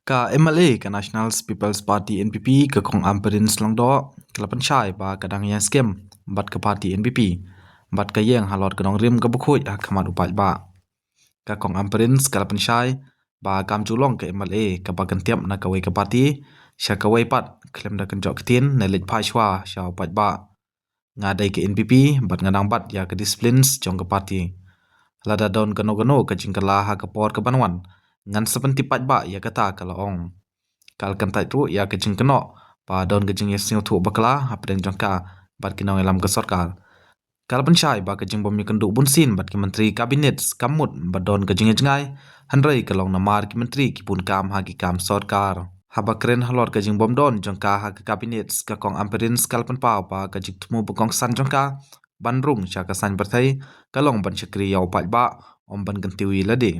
Ka MLA ka National People's Party NPP ka kong amperin slangdo kelapan syai ba kadang yang skem bat ka party NPP bat ka yang halot ka dong rim ka bukhoi kamat upat ba ka kong amperin kelapan syai ba kam julong ka MLA ka ba kentiap na kawai ka party sya kawai pat klem da kenjok ketin na lit phai shwa sya upat ba ngadai ka NPP bat ngadang bat ya ka disciplines jong ka party lada don gano ka jingkala ha ka por ka banwan ngan seperti pat ba ya kata kala ong kal kan tai tu ya kejing keno pa don kejing yes nyu thu bakla hapdeng jongka bat kinong elam ka sarkar kal pensyai ba kejing bom kendu bunsin bat ki menteri kabinet kamut ba don kejing jengai hanrei kalong namar ki menteri ki pun kam ha ki kam sarkar haba keren halor kejing bom don jongka ha ka kabinet ka kong amperin kal pen pau pa kejing temu bekong san jongka banrung sya ka san berthai kalong ban chakri yaw pat ba om ban kentiwi lade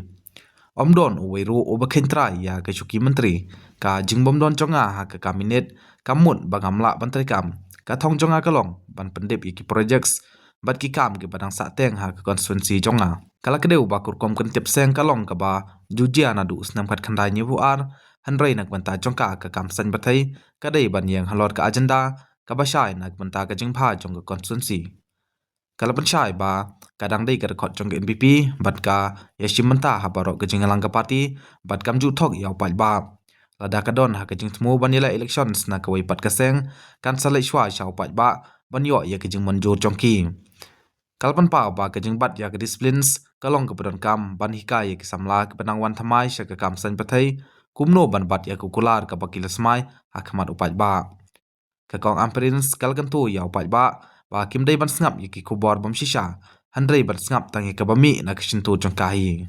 Om Don uweru ubakhentra ya ke chuki menteri ka jingbom don jonga ha ka kabinet kamut bagamla bantrai kam ka thong jonga kalong ban pendep iki projects bat ki kam ke badang sa teng ha ka constituency jonga kala kedeu bakur kom kentep seng kalong ka ba jujia na du snam khat khandai nyu ar hanrei nak banta jongka ka kam san bathai ka dei ban yang halor ka agenda ka ba shai nak banta ka jingpha jong ka constituency kala pensyai ba kadang dei ka khot jong NPP bat ka yashim menta ha barok ka jingalang ka party bat kam ju thok yaw pat ba lada ka don ha ka jing thmu ban yela elections na ka wei pat ka seng kan salai shwa shaw pat ba ban yo ya ka jing manjur jong ki kalpan pa ba ka jing bat ya ka disciplines kalong ka padon kam ban hika ya ki samla ka panang wan thamai sha ka kam san pathai kumno ban bat ya ku kular ka bakil smai ha khamat upat ba ka kong amperins kalkan tu yaw pat ba ba kim dei ban snap yiki kubor bom shisha hanrei ban snap tangi ka bami na kishin tu jong kahi